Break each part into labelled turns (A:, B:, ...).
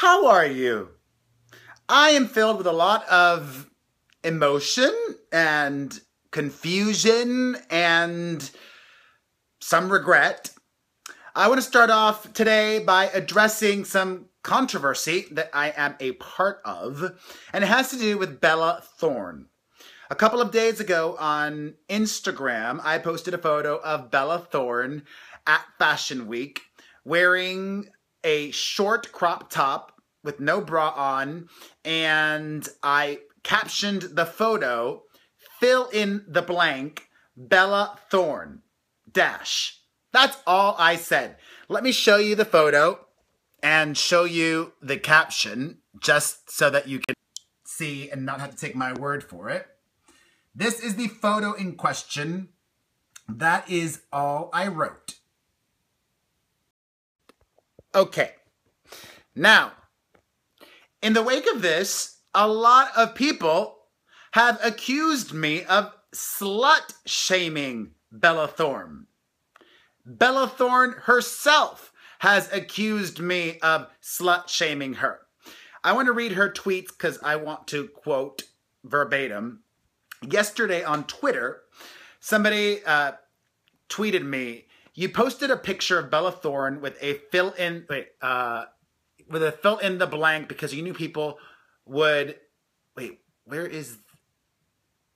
A: How are you? I am filled with a lot of emotion and confusion and some regret. I want to start off today by addressing some controversy that I am a part of, and it has to do with Bella Thorne. A couple of days ago on Instagram, I posted a photo of Bella Thorne at Fashion Week wearing a short crop top with no bra on, and I captioned the photo, fill in the blank, Bella Thorne, dash. That's all I said. Let me show you the photo and show you the caption just so that you can see and not have to take my word for it. This is the photo in question. That is all I wrote. Okay. Now, in the wake of this, a lot of people have accused me of slut-shaming Bella Thorne. Bella Thorne herself has accused me of slut-shaming her. I want to read her tweets because I want to quote verbatim. Yesterday on Twitter, somebody tweeted me, "You posted a picture of Bella Thorne with a fill in the blank because you knew people would..." Wait, where is...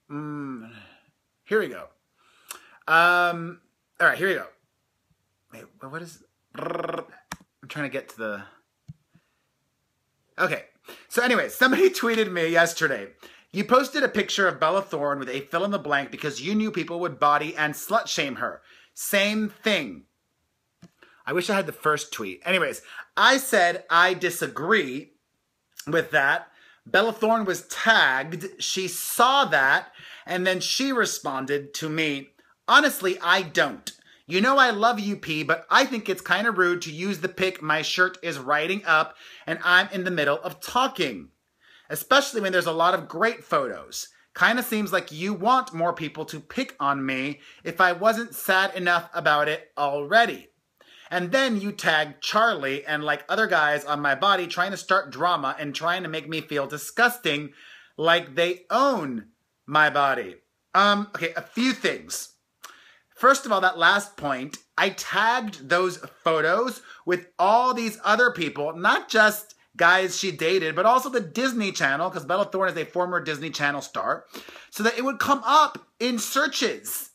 A: here we go. All right, here we go. Wait, what is... I'm trying to get to the... Okay, so anyway, somebody tweeted me yesterday, "You posted a picture of Bella Thorne with a fill in the blank because you knew people would body and slut shame her. Same thing." I wish I had the first tweet. Anyways, I said I disagree with that. Bella Thorne was tagged. She saw that, and then she responded to me, "Honestly, I don't. You know I love you, P, but I think it's kind of rude to use the pic my shirt is riding up and I'm in the middle of talking. Especially when there's a lot of great photos. Kind of seems like you want more people to pick on me if I wasn't sad enough about it already. And then you tagged Charlie and like other guys on my body trying to start drama and trying to make me feel disgusting like they own my body." Okay, a few things. First of all, that last point, I tagged those photos with all these other people, not just guys she dated, but also the Disney Channel, because Bella Thorne is a former Disney Channel star, so that it would come up in searches.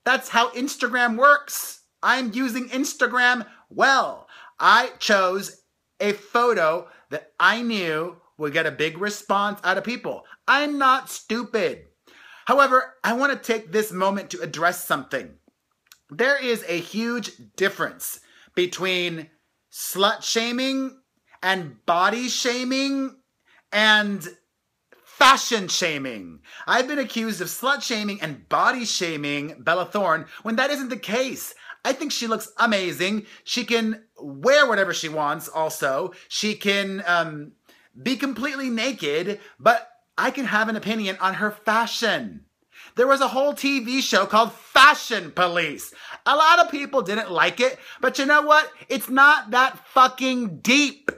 A: That's how Instagram works. I'm using Instagram well. I chose a photo that I knew would get a big response out of people. I'm not stupid. However, I want to take this moment to address something. There is a huge difference between slut shaming and body shaming and fashion shaming. I've been accused of slut shaming and body shaming Bella Thorne when that isn't the case. I think she looks amazing. She can wear whatever she wants also. She can be completely naked, but I can have an opinion on her fashion. There was a whole TV show called Fashion Police. A lot of people didn't like it, but you know what? It's not that fucking deep.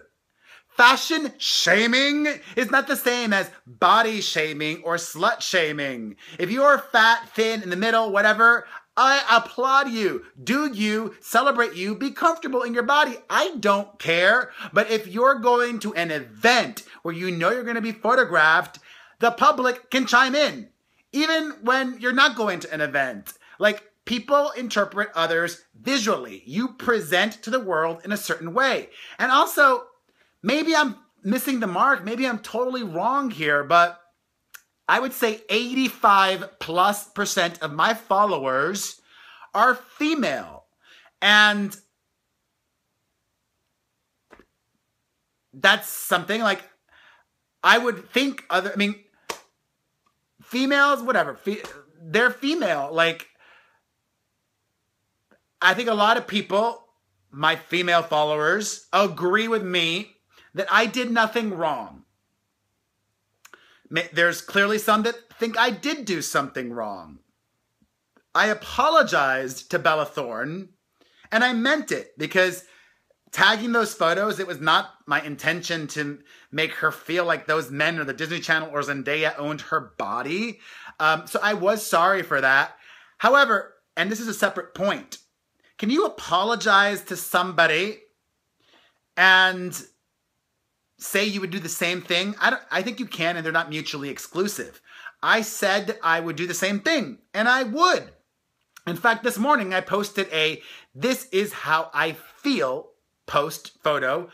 A: Fashion shaming is not the same as body shaming or slut shaming. If you're fat, thin, in the middle, whatever, I applaud you. Do you, celebrate you, be comfortable in your body. I don't care. But if you're going to an event where you know you're going to be photographed, the public can chime in. Even when you're not going to an event. Like, people interpret others visually. You present to the world in a certain way. And also, maybe I'm missing the mark. Maybe I'm totally wrong here, but I would say 85+% of my followers are female. And that's something like I would think females, whatever, they're female. Like, I think a lot of people, my female followers, agree with me that I did nothing wrong. There's clearly some that think I did do something wrong. I apologized to Bella Thorne, and I meant it, because tagging those photos, it was not my intention to make her feel like those men or the Disney Channel or Zendaya owned her body. So I was sorry for that. However, and this is a separate point, can you apologize to somebody and say you would do the same thing? I think you can, and they're not mutually exclusive. I said I would do the same thing, and I would. In fact, this morning I posted a "This is how I feel" post photo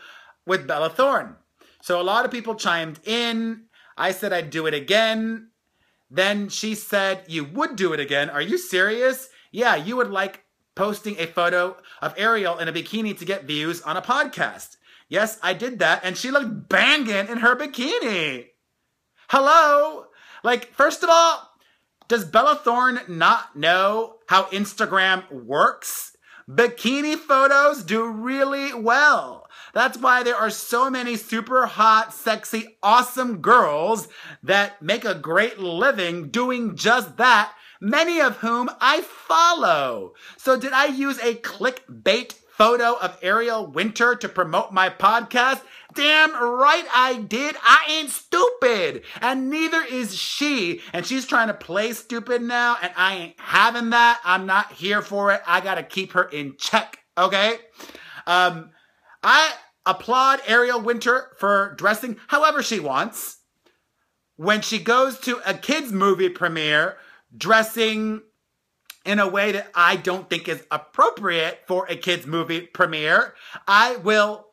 A: with Bella Thorne. So a lot of people chimed in. I said I'd do it again. Then she said, "You would do it again? Are you serious? Yeah, you would like posting a photo of Ariel in a bikini to get views on a podcast." Yes, I did that, and she looked banging in her bikini. Hello? Like, first of all, does Bella Thorne not know how Instagram works? Bikini photos do really well. That's why there are so many super hot, sexy, awesome girls that make a great living doing just that, many of whom I follow. So did I use a clickbait photo of Ariel Winter to promote my podcast? Damn right I did. I ain't stupid. And neither is she. And she's trying to play stupid now, and I ain't having that. I'm not here for it. I gotta keep her in check, okay? I applaud Ariel Winter for dressing however she wants. When she goes to a kids' movie premiere, dressing in a way that I don't think is appropriate for a kids' movie premiere, I will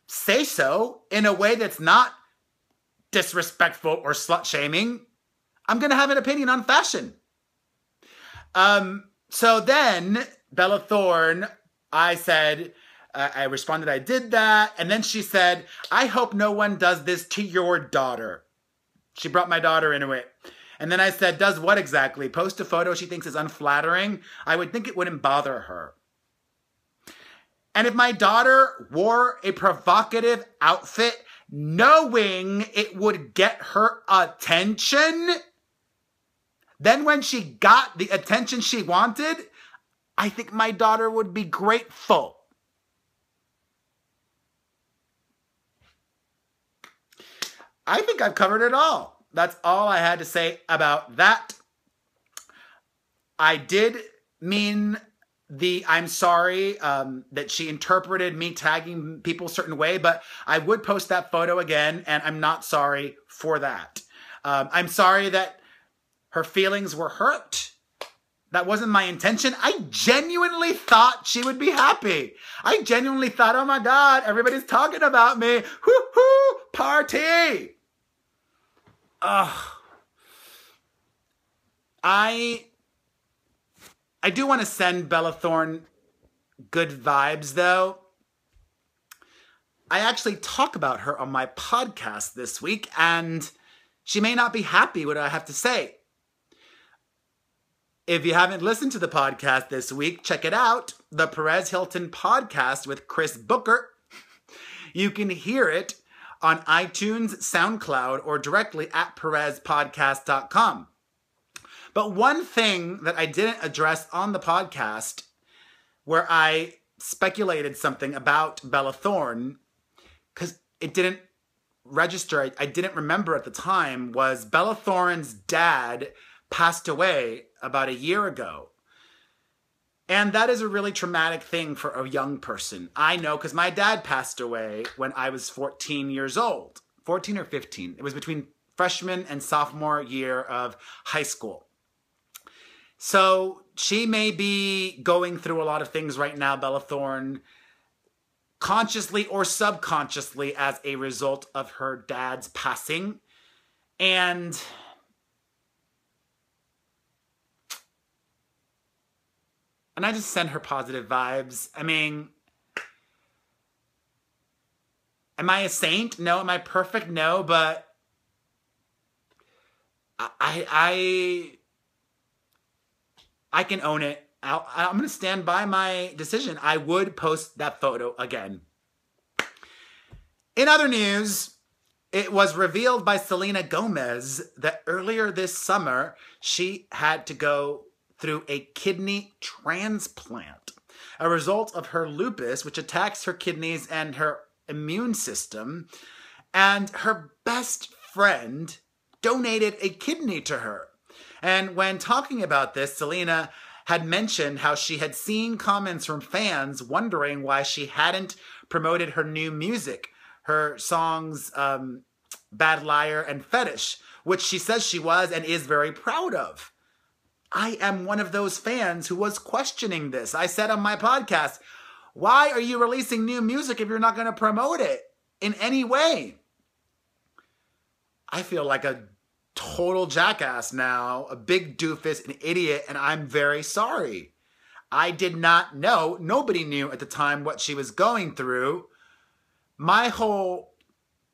A: say so in a way that's not disrespectful or slut-shaming. I'm going to have an opinion on fashion. So then, Bella Thorne, I said, I responded I did that, and then she said, "I hope no one does this to your daughter." She brought my daughter into it. And then I said, "Does what exactly? Post a photo she thinks is unflattering? I would think it wouldn't bother her." And if my daughter wore a provocative outfit, knowing it would get her attention, then when she got the attention she wanted, I think my daughter would be grateful. I think I've covered it all. That's all I had to say about that. I did mean I'm sorry that she interpreted me tagging people a certain way, but I would post that photo again, and I'm not sorry for that. I'm sorry that her feelings were hurt. That wasn't my intention. I genuinely thought she would be happy. I genuinely thought, oh my God, everybody's talking about me. Woo-hoo, party. Ugh. I do want to send Bella Thorne good vibes, though. I actually talk about her on my podcast this week, and she may not be happy with what I have to say. If you haven't listened to the podcast this week, check it out. The Perez Hilton podcast with Chris Booker. You can hear it on iTunes, SoundCloud, or directly at perezpodcast.com. But one thing that I didn't address on the podcast, where I speculated something about Bella Thorne, because it didn't register, I didn't remember at the time, was Bella Thorne's dad passed away about a year ago. And that is a really traumatic thing for a young person. I know, because my dad passed away when I was 14 years old. 14 or 15. It was between freshman and sophomore year of high school. So she may be going through a lot of things right now, Bella Thorne, consciously or subconsciously as a result of her dad's passing. And I just send her positive vibes. I mean, am I a saint? No. Am I perfect? No. But I can own it. I'm going to stand by my decision. I would post that photo again. In other news, it was revealed by Selena Gomez that earlier this summer, she had to go through a kidney transplant. a result of her lupus, which attacks her kidneys and her immune system. And her best friend donated a kidney to her. And when talking about this, Selena had mentioned how she had seen comments from fans wondering why she hadn't promoted her new music, her songs Bad Liar and Fetish, which she says she was and is very proud of. I am one of those fans who was questioning this. I said on my podcast, why are you releasing new music if you're not going to promote it in any way? I feel like a total jackass now, a big doofus, an idiot, and I'm very sorry. I did not know, nobody knew at the time what she was going through. My whole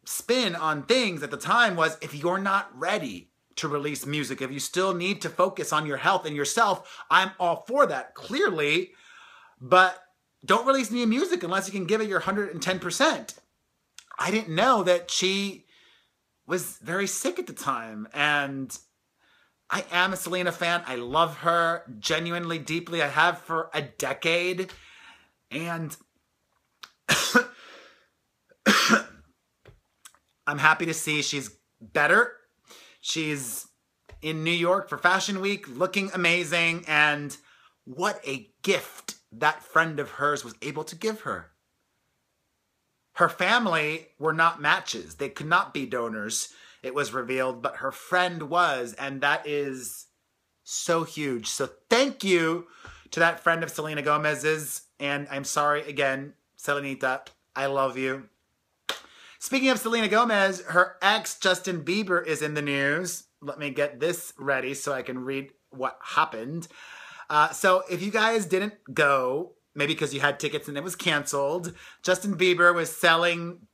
A: spin on things at the time was, if you're not ready to release music, if you still need to focus on your health and yourself, I'm all for that, clearly, but don't release new music unless you can give it your 110%. I didn't know that she was very sick at the time, and I am a Selena fan. I love her genuinely, deeply. I have for a decade, and I'm happy to see she's better. She's in New York for Fashion Week, looking amazing, and what a gift that friend of hers was able to give her. Her family were not matches. They could not be donors, it was revealed, but her friend was, and that is so huge. So thank you to that friend of Selena Gomez's, and I'm sorry again, Selenita, I love you. Speaking of Selena Gomez, her ex, Justin Bieber, is in the news. Let me get this ready so I can read what happened. So if you guys didn't go, maybe because you had tickets and it was canceled, Justin Bieber was selling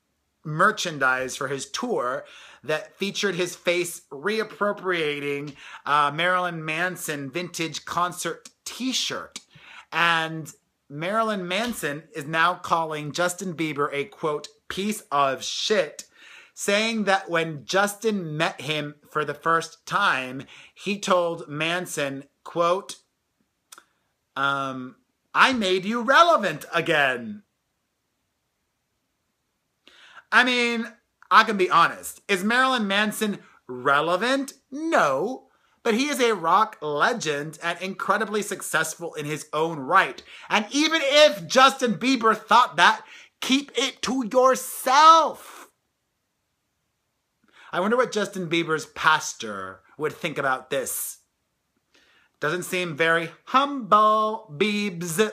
A: merchandise for his tour that featured his face reappropriating Marilyn Manson vintage concert t-shirt. And Marilyn Manson is now calling Justin Bieber a, quote, piece of shit, saying that when Justin met him for the first time, he told Manson, quote, I made you relevant again. I mean, I can be honest. Is Marilyn Manson relevant? No. But he is a rock legend and incredibly successful in his own right. And even if Justin Bieber thought that, keep it to yourself. I wonder what Justin Bieber's pastor would think about this. Doesn't seem very humble, Biebs.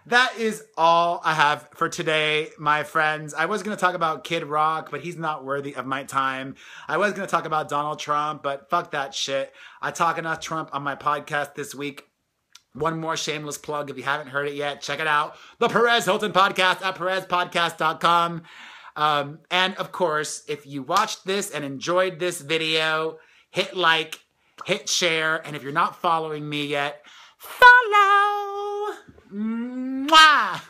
A: That is all I have for today, my friends. I was going to talk about Kid Rock, but he's not worthy of my time. I was going to talk about Donald Trump, but fuck that shit. I talk enough Trump on my podcast this week. One more shameless plug. If you haven't heard it yet, check it out. The Perez Hilton Podcast at perezpodcast.com. And of course, if you watched this and enjoyed this video, hit like, hit share, and if you're not following me yet, follow. Mwah!